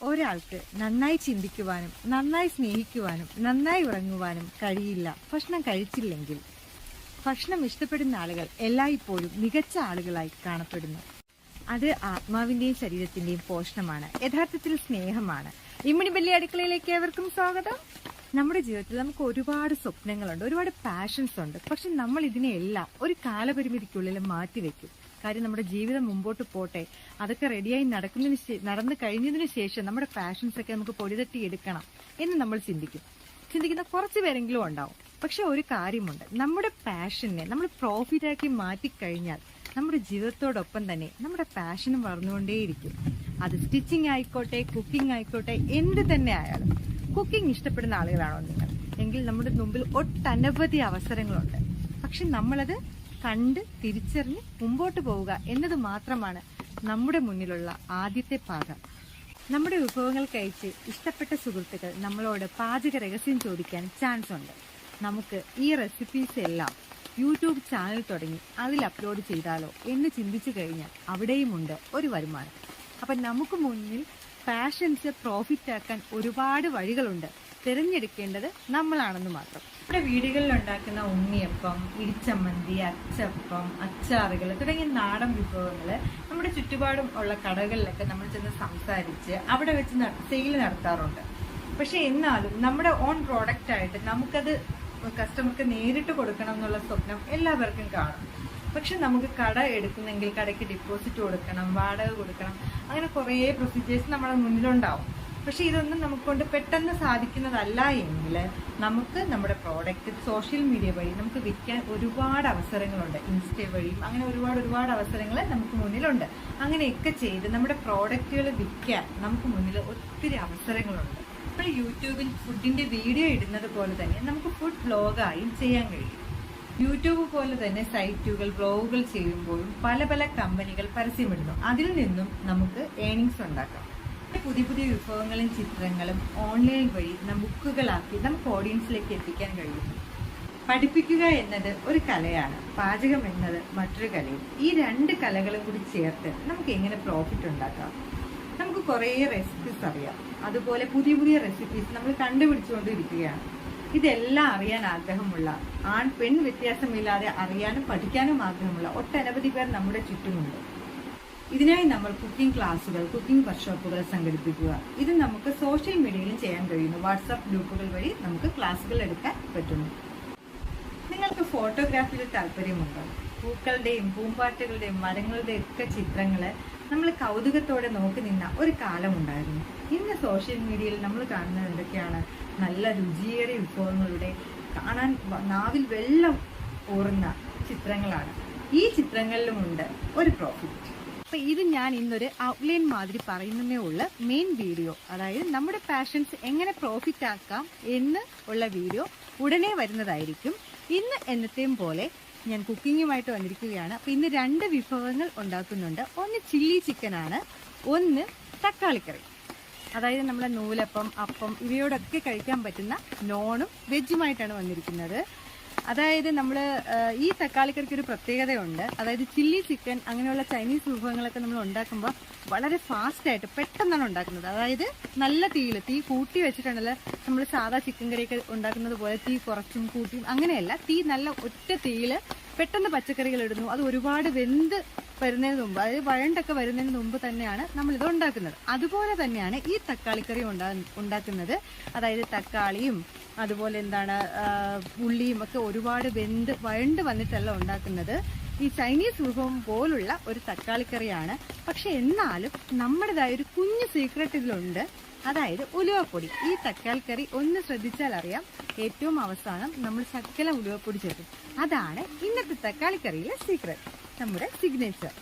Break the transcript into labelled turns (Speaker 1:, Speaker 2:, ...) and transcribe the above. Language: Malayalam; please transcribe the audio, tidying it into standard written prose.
Speaker 1: ഒരാൾക്ക് നന്നായി ചിന്തിക്കുവാനും നന്നായി സ്നേഹിക്കുവാനും നന്നായി ഉറങ്ങുവാനും കഴിയില്ല ഭക്ഷണം കഴിച്ചില്ലെങ്കിൽ. ഭക്ഷണം ഇഷ്ടപ്പെടുന്ന ആളുകൾ എല്ലായ്പ്പോഴും മികച്ച ആളുകളായി കാണപ്പെടുന്നു. അത് ആത്മാവിന്റെയും ശരീരത്തിന്റെയും പോഷണമാണ്, യഥാർത്ഥത്തിൽ സ്നേഹമാണ്. ഇമ്മിണി ബല്ലി അടുക്കളയിലേക്ക് ഏവർക്കും സ്വാഗതം. നമ്മുടെ ജീവിതത്തിൽ നമുക്ക് ഒരുപാട് സ്വപ്നങ്ങളുണ്ട്, ഒരുപാട് പാഷൻസ് ഉണ്ട്. പക്ഷെ നമ്മൾ ഇതിനെയെല്ലാം ഒരു കാലപരിമിതിക്കുള്ളിൽ മാറ്റിവെക്കും. കാര്യം നമ്മുടെ ജീവിതം മുമ്പോട്ട് പോട്ടെ, അതൊക്കെ റെഡിയായി നടന്നു കഴിഞ്ഞതിന് ശേഷം നമ്മുടെ പാഷൻസ് ഒക്കെ നമുക്ക് പൊടിതട്ടി എടുക്കണം എന്ന് നമ്മൾ ചിന്തിക്കുന്ന കുറച്ച് പേരെങ്കിലും ഉണ്ടാവും. പക്ഷെ ഒരു കാര്യമുണ്ട്, നമ്മുടെ പാഷനെ നമ്മൾ പ്രോഫിറ്റാക്കി മാറ്റിക്കഴിഞ്ഞാൽ നമ്മുടെ ജീവിതത്തോടൊപ്പം തന്നെ നമ്മുടെ പാഷനും വളർന്നുകൊണ്ടേയിരിക്കും. അത് സ്റ്റിച്ചിങ് ആയിക്കോട്ടെ, കുക്കിംഗ് ആയിക്കോട്ടെ, എന്ത് തന്നെ ആയാലും. കുക്കിംഗ് ഇഷ്ടപ്പെടുന്ന ആളുകളാണോ നിങ്ങൾ? എങ്കിൽ നമ്മുടെ മുമ്പിൽ ഒട്ടനവധി അവസരങ്ങളുണ്ട്. പക്ഷെ നമ്മളത് കണ്ട് തിരിച്ചറിഞ്ഞ് മുമ്പോട്ട് പോവുക എന്നത് മാത്രമാണ് നമ്മുടെ മുന്നിലുള്ള ആദ്യത്തെ പാത. നമ്മുടെ വിഭവങ്ങൾ കഴിച്ച് ഇഷ്ടപ്പെട്ട സുഹൃത്തുക്കൾ നമ്മളോട് പാചക രഹസ്യം ചോദിക്കാൻ ചാൻസ് ഉണ്ട്. നമുക്ക് ഈ റെസിപ്പീസ് എല്ലാം യൂട്യൂബ് ചാനൽ തുടങ്ങി അതിൽ അപ്ലോഡ് ചെയ്താലോ എന്ന് ചിന്തിച്ചു കഴിഞ്ഞാൽ അവിടെയുമുണ്ട് ഒരു വരുമാനം. അപ്പൊ നമുക്ക് മുന്നിൽ പാഷൻസ് പ്രോഫിറ്റ് ആക്കാൻ ഒരുപാട് വഴികളുണ്ട്. തിരഞ്ഞെടുക്കേണ്ടത് നമ്മളാണെന്ന് മാത്രം. നമ്മുടെ വീടുകളിൽ ഉണ്ടാക്കുന്ന ഉണ്ണിയപ്പം, ഇടിച്ചമ്മന്തി, അച്ചപ്പം, അച്ചാറുകൾ തുടങ്ങിയ നാടൻ വിഭവങ്ങൾ നമ്മുടെ ചുറ്റുപാടും ഉള്ള കടകളിലൊക്കെ നമ്മൾ ചെന്ന് സംസാരിച്ച് അവിടെ വെച്ച് സെയിൽ നടത്താറുണ്ട്. പക്ഷെ എന്നാലും നമ്മുടെ ഓൺ പ്രോഡക്റ്റ് ആയിട്ട് നമുക്കത് കസ്റ്റമർക്ക് നേരിട്ട് കൊടുക്കണം എന്നുള്ള സ്വപ്നം എല്ലാവർക്കും കാണും. പക്ഷെ നമുക്ക് കട എടുക്കുന്നെങ്കിൽ കടയ്ക്ക് ഡിപ്പോസിറ്റ് കൊടുക്കണം, വാടക കൊടുക്കണം, അങ്ങനെ കുറേ പ്രൊസീജിയേഴ്സ് നമ്മുടെ മുന്നിലുണ്ടാവും. പക്ഷെ ഇതൊന്നും നമുക്ക് കൊണ്ട് പെട്ടെന്ന് സാധിക്കുന്നതല്ല എങ്കിൽ നമുക്ക് നമ്മുടെ പ്രോഡക്റ്റ് സോഷ്യൽ മീഡിയ വഴി നമുക്ക് വിൽക്കാൻ ഒരുപാട് അവസരങ്ങളുണ്ട്. ഇൻസ്റ്റ വഴിയും അങ്ങനെ ഒരുപാട് അവസരങ്ങൾ നമുക്ക് മുന്നിലുണ്ട്. അങ്ങനെയൊക്കെ ചെയ്ത് നമ്മുടെ പ്രോഡക്റ്റുകൾ വിൽക്കാൻ നമുക്ക് മുന്നിൽ ഒത്തിരി അവസരങ്ങളുണ്ട്. നമ്മൾ യൂട്യൂബിൽ ഫുഡിന്റെ വീഡിയോ ഇടുന്നത് പോലെ തന്നെ നമുക്ക് ഫുഡ് വ്ലോഗായും ചെയ്യാൻ കഴിയും. യൂട്യൂബ് പോലെ തന്നെ സൈറ്റുകൾ, വ്ലോഗുകൾ ചെയ്യുമ്പോഴും പല കമ്പനികൾ പരസ്യമിടുന്നു. അതിൽ നിന്നും നമുക്ക് ഏണിങ്സ് ഉണ്ടാക്കാം. പുതിയ വിഭവങ്ങളും ചിത്രങ്ങളും ഓൺലൈൻ വഴി ബുക്കുകളാക്കി നമുക്ക് ഓഡിയൻസിലേക്ക് എത്തിക്കാൻ കഴിയും. പഠിപ്പിക്കുക എന്നത് ഒരു കലയാണ്, പാചകം എന്നത് മറ്റൊരു കലയും. ഈ രണ്ട് കലകളും കൂടി ചേർത്ത് നമുക്ക് എങ്ങനെ പ്രോഫിറ്റ് ഉണ്ടാക്കാം? നമുക്ക് കുറേ റെസിപ്പീസ് അറിയാം, അതുപോലെ പുതിയ റെസിപ്പീസ് നമ്മൾ കണ്ടുപിടിച്ചുകൊണ്ടിരിക്കുകയാണ്. ഇതെല്ലാം അറിയാൻ ആഗ്രഹമുള്ള, ആൺ പെൺ വ്യത്യാസമില്ലാതെ അറിയാനും പഠിക്കാനും ആഗ്രഹമുള്ള ഒട്ടനവധി പേർ നമ്മുടെ ചുറ്റുമുണ്ട്. ഇതിനായി നമ്മൾ കുക്കിംഗ് ക്ലാസുകൾ, കുക്കിംഗ് വർക്ക്ഷോപ്പുകൾ സംഘടിപ്പിക്കുക. ഇത് നമുക്ക് സോഷ്യൽ മീഡിയയിലും ചെയ്യാൻ കഴിയുന്നു. വാട്സാപ്പ് ഗ്രൂപ്പുകൾ വഴി നമുക്ക് ക്ലാസുകൾ എടുക്കാൻ പറ്റുന്നു. നിങ്ങൾക്ക് ഫോട്ടോഗ്രാഫിയിൽ താല്പര്യമുണ്ടോ? പൂക്കളുടെയും പൂമ്പാറ്റകളുടെയും മരങ്ങളുടെയും ഒക്കെ ചിത്രങ്ങള് നമ്മൾ കൗതുകത്തോടെ നോക്കി നിന്ന ഒരു കാലമുണ്ടായിരുന്നു. ഇന്ന് സോഷ്യൽ മീഡിയയിൽ നമ്മൾ കാണുന്നത് എന്തൊക്കെയാണ്? നല്ല രുചിയേറിയ വിഭവങ്ങളുടെ കാണാൻ നാവിൽ വെള്ളം ഊറുന്ന ചിത്രങ്ങളാണ്. ഈ ചിത്രങ്ങളിലുമുണ്ട് ഒരു പ്രോഫിറ്റ്. അപ്പൊ ഇത് ഞാൻ ഇന്നൊരു ഔട്ട്ലൈൻ മാതിരി പറയുന്നതേ ഉള്ള മെയിൻ വീഡിയോ, അതായത് നമ്മുടെ പാഷൻസ് എങ്ങനെ പ്രോഫിറ്റ് ആക്കാം എന്ന് ഉള്ള വീഡിയോ ഉടനെ വരുന്നതായിരിക്കും. ഇന്ന് എന്നത്തെയും പോലെ ഞാൻ കുക്കിങ്ങുമായിട്ട് വന്നിരിക്കുകയാണ്. അപ്പൊ ഇന്ന് 2 വിഭവങ്ങൾ ഉണ്ടാക്കുന്നുണ്ട്. ഒന്ന് ചില്ലി ചിക്കൻ ആണ്, ഒന്ന് തക്കാളിക്കറി. അതായത് നമ്മളെ നൂലപ്പം, അപ്പം ഇവയോടൊക്കെ കഴിക്കാൻ പറ്റുന്ന നോണും വെജുമായിട്ടാണ് വന്നിരിക്കുന്നത്. അതായത് നമ്മൾ ഈ തക്കാളിക്കറിക്ക് ഒരു പ്രത്യേകതയുണ്ട്. അതായത് ചില്ലി ചിക്കൻ അങ്ങനെയുള്ള ചൈനീസ് വിഭവങ്ങളൊക്കെ നമ്മൾ ഉണ്ടാക്കുമ്പോൾ വളരെ ഫാസ്റ്റായിട്ട് പെട്ടെന്നാണ് ഉണ്ടാക്കുന്നത്. അതായത് നല്ല തീ കൂട്ടി വെച്ചിട്ടുണ്ടല്ലോ. നമ്മൾ സാധാ ചിക്കൻ കറിയൊക്കെ ഉണ്ടാക്കുന്നത് പോലെ തീ കുറച്ചും കൂട്ടിയും അങ്ങനെയല്ല. തീ നല്ല ഒറ്റ തീയിൽ പെട്ടെന്ന് പച്ചക്കറികൾ ഇടുന്നു. അത് ഒരുപാട് വെന്ത് വരുന്നതിന് മുമ്പ്, അതായത് വഴണ്ടൊക്കെ വരുന്നതിന് മുമ്പ് തന്നെയാണ് നമ്മളിത് ഉണ്ടാക്കുന്നത്. അതുപോലെ തന്നെയാണ് ഈ തക്കാളിക്കറി ഉണ്ടാക്കുന്നത്. അതായത് തക്കാളിയും അതുപോലെ ഉള്ളിയും ഒക്കെ ഒരുപാട് വഴണ്ട് വന്നിട്ടല്ല ഉണ്ടാക്കുന്നത്. ഈ ചൈനീസ് വിഭവം പോലുള്ള ഒരു തക്കാളിക്കറിയാണ്. പക്ഷെ എന്നാലും നമ്മുടേതായ ഒരു കുഞ്ഞു സീക്രട്ട് ഇതിലുണ്ട്. അതായത് ഉലുവപ്പൊടി. ഈ തക്കാളിക്കറി ഒന്ന് ശ്രദ്ധിച്ചാൽ അറിയാം, ഏറ്റവും അവസാനം നമ്മൾ ശകലം ഉലുവപ്പൊടി ചേർക്കും. അതാണ് ഇന്നത്തെ തക്കാളിക്കറിയിലെ സീക്രട്ട്, നമ്മുടെ സിഗ്നേച്ചർ.